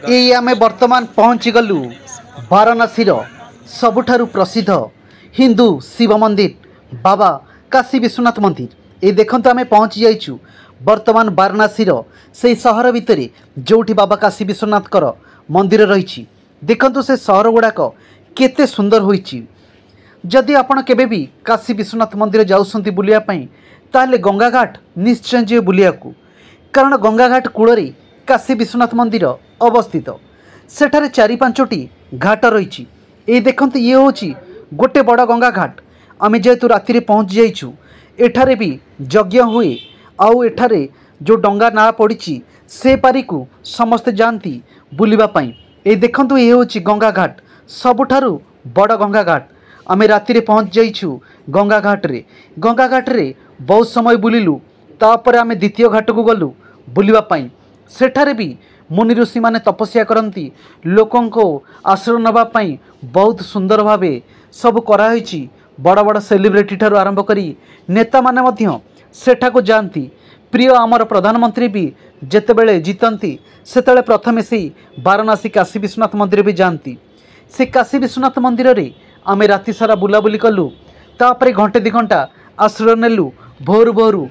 ये आम बर्तमान पहुँची गलु वाराणसी सबुठारु प्रसिद्ध हिंदू शिव मंदिर बाबा काशी विश्वनाथ मंदिर। ये देखते आम पहुँची जाइचु बर्तमान वाराणसी से सहर भितर जोठी बाबा काशी विश्वनाथ मंदिर रही। देखंतु से सहर गुड़ाक केते सुंदर होइची। जदि आपण केबे भी काशी विश्वनाथ मंदिर जाउसंती बुलिया पई ताले गंगा घाट निश्चय जे बुलिया को, कारण गंगा घाट कूल काशी विश्वनाथ मंदिर अवस्थित। सेठारे 4-5टी घाट रही। ये देखते ये हूँ गोटे बड़ गंगा घाट। आम जेहेतु राति पहुँची जाइचु एठारे भी यज्ञ हुए आउ एठारे जो डंगा ना पड़ी से पारी को समस्ते जाती बुलिबा पई। ये देखंतु ये हूँ गंगा घाट सबुठारु बड़ गंगा घाट। आम राति पहुँच जाइचु गंगा घाट रे। गंगा घाट रे बहुत समय बुलिलु। तापर आम द्वितीय घाट को गलु बुलिबा पई। सेठारे भी मुनि ऋषि माने तपस्या करती लोकों को आश्रय नवा पई बहुत सुंदर भावे सब कराई। बड़ बड़ सेलिब्रिटी ठारू आरंभ करी नेता माने मध्य सेठा को जाती। प्रिय आमर प्रधानमंत्री भी जेतेबेले जीतती सेतेबेले प्रथमे से वाराणसी काशी विश्वनाथ मंदिर भी जाती। से काशी विश्वनाथ मंदिर रे आमे राति सारा बुलाबुली कलु। तापरे घंटे 2 घंटा आश्रय नेलु भोरु भोरु।